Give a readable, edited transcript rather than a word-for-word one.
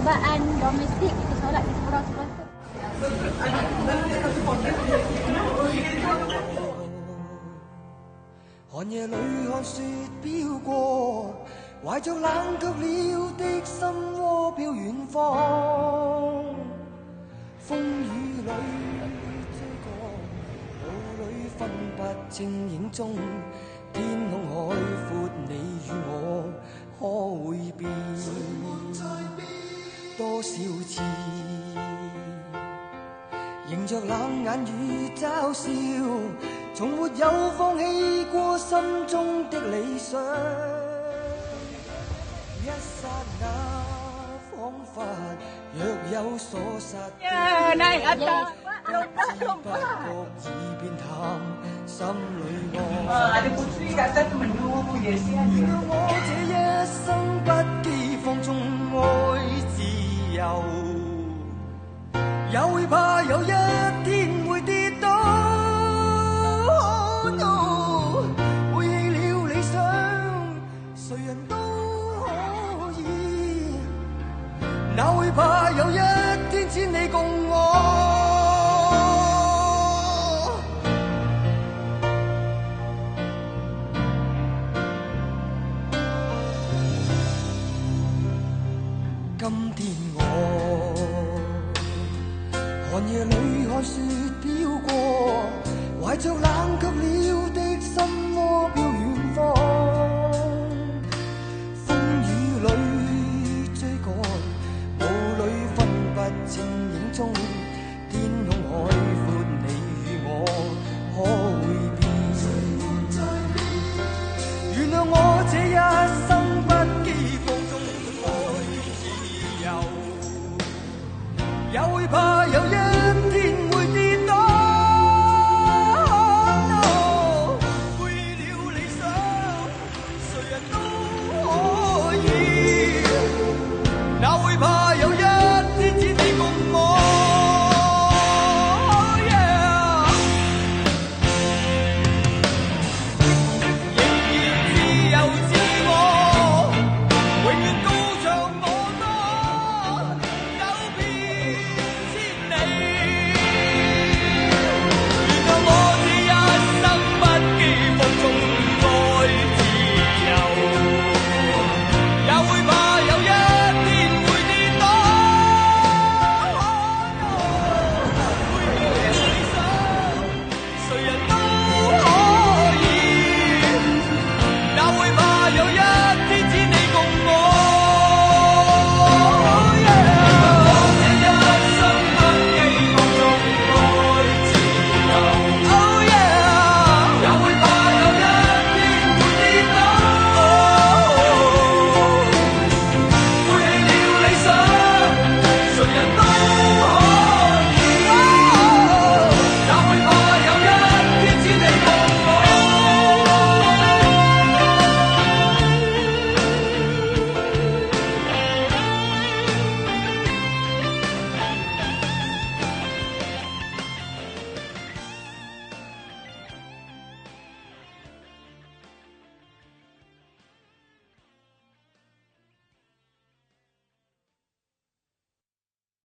percubaan domestik kita solat di sekolah-sekolah tu.寒夜裏看雪飄過，懷着冷卻了的心窩飄遠方。風雨裏追趕，霧裏分不清影蹤。天空海闊，你與我可會變？多少次迎着冷眼與嘲笑，從沒有放棄過心中的理想。一剎那彷彿若有所失，naik atas. 不知不覺已變淡，心裏愛。Ada putri kat atas tu menunggu je, sihan je. 讓我這一生不羈放縱愛自由，也會怕有一天會跌倒。背棄了理想，誰人都可以，哪會怕有一天千里共我。今天我寒夜裏看雪飄過，懷着冷卻了的心窩飄遠方。風雨裏追趕，霧裏分不清影蹤。天空海闊，你與我可會變？原諒我這一生不羈放縱愛自由，也會怕有